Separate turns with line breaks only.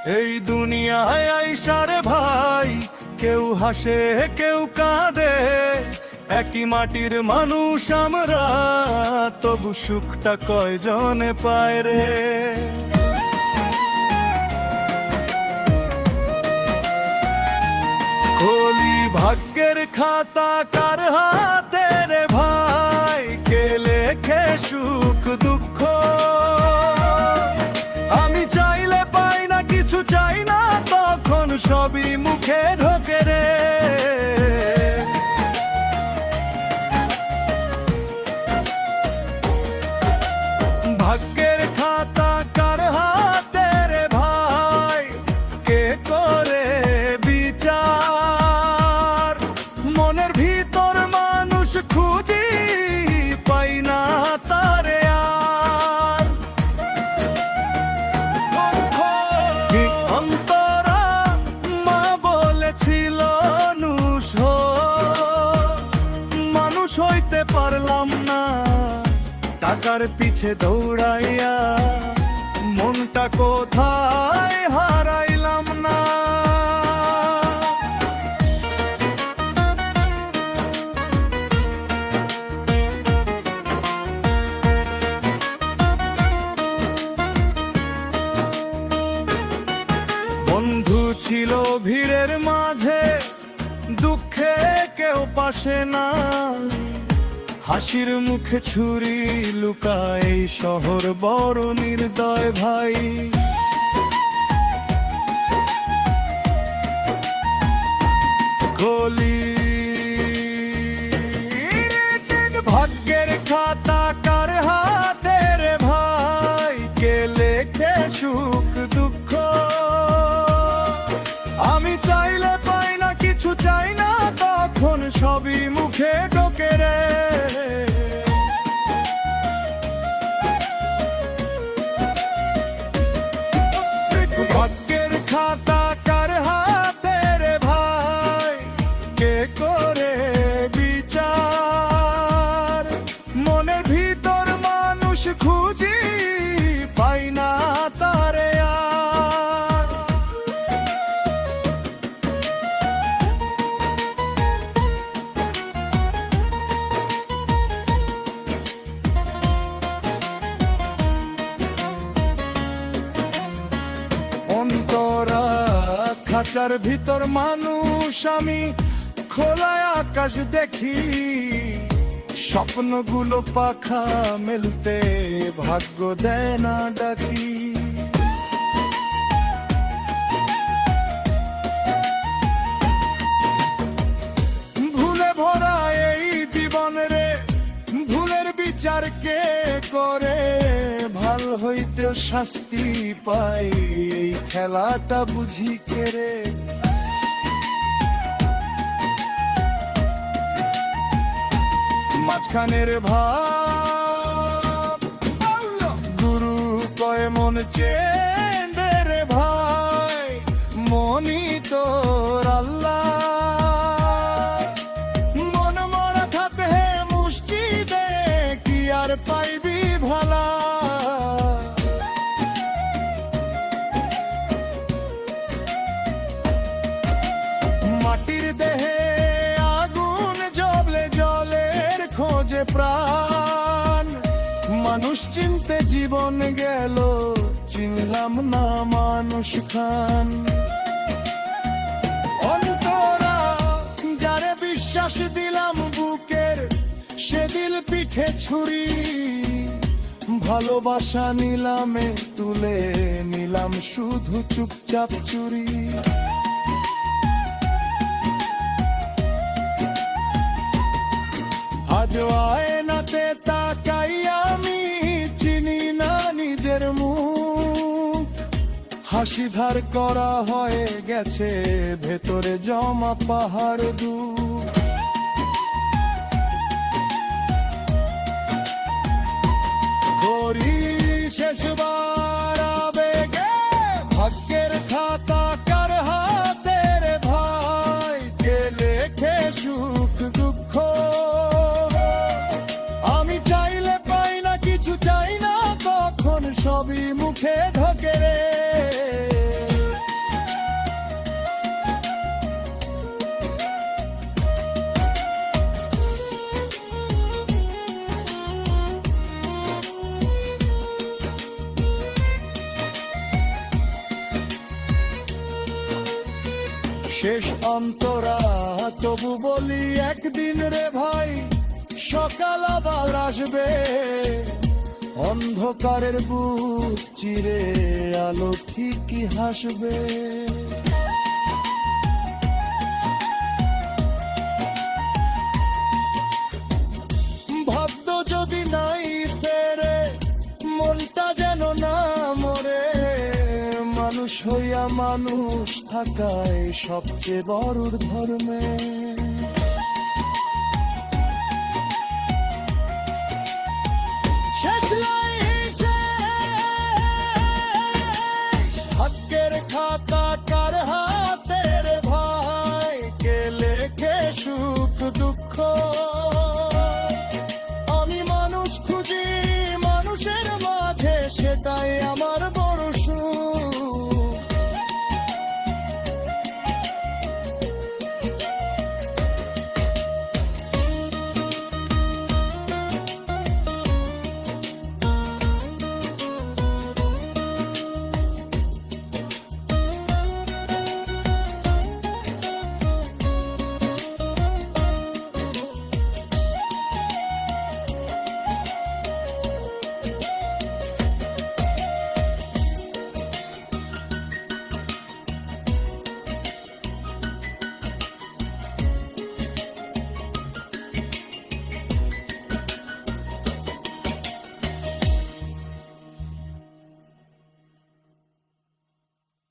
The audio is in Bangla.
এই দুনিয়ায় আইসারে ভাই, কেউ হাসে কেউ কাঁদে, একই মাটির মানুষ আমরা, তবু সুখটা কয়জনে পায় রে। খোলি ভাগ্যের খাতা কার হাতে রে ভাই, কে লেখে সুখ দুঃখ। আমি চাইলে পাই না, কিছু চাই না, তখন সবই মুখে ঢোকে রে। ভাগ্যের খাতা কার হাতে রে ভাই, কে করে বিচার। মনের ভিতর মানুষ খুঁজি, পাই না তারে আর। অন্তরা মা বলেছিল নুষ হো, মানুষ হইতে পারলাম না, টাকার পিছে দৌড়াইয়া মনটা কোথায় হারাইলাম না। বন্ধু ছিল ভিড়ের মাঝে, দুঃখে কেউ পাশে না, হাসির মুখে ছুরি লুকায়, শহর বড় নির্দয় ভাই। গলি ভাগ্যের খাতা কার হাতে রে ভাই, কে লেখে সুখ দুঃখ। আমি চাইলে পাই না, কিছু চাই না, তখন সবই মুখে ঢোকে রে। ভাগ্যের খাতা কার হাতে রে ভাই, কে করে বিচার। মনের ভিতর মানুষ খুঁজি, পাই না তারে আর। অন্তরা খাঁচার ভিতর মানুষ, আমি খোলা আকাশ দেখি, স্বপ্নগুলো পাখা মেলতে ভাগ্য দেয় না ডাকি। ভুলে ভরা এই জীবন রে, ভুলের বিচার কে করে, ভাল হইতে শাস্তি পাই, এই খেলাটা বুঝি কে রে। মাঝখানের ভাব গুরু কয় মন চেন্দে রে ভাই, মনি তোর আল্লাহ। মন মরা থাকতে মুষ্টিদে, কি আর পাইবি ভালা। মাটির দেহে আগুন জ্বলে, জলের খোঁজে প্রাণ। মানুষ চিনতে জীবন গেল, চিনলাম না মানুষ খান। অন্তরা যারে বিশ্বাস দিলাম বুকের, সে দিল পিঠে ছুরি। ভালোবাসা নিলামে তুলে নিলাম শুধু চুপচাপ চুরি। আজ আয়নাতে তাকাই আমি, চিনি না নিজের মুখ। হাসি ধার করা হয়ে গেছে, ভেতরে জমা পাহাড় দুঃখ। করি শেষবার আবেগে, ভাগ্যের খাতা কার হাতে রে ভাই, কে লেখে সুখ দুঃখ। আমি চাইলে পাই না, কিছু চাই না, তখন সবই মুখে ঢোকে রে। শেষ অন্তরা তবু বলি একদিন রে ভাই সকাল আবার আসবে, অন্ধকারের বুক চিরে আলো ঠিকই হাসবে। ভাগ্য যদি নাই ফেরে মনটা যেন না মরে, মানুষ হইয়া মানুষ থাকায় সবচেয়ে বড় ধর্মে।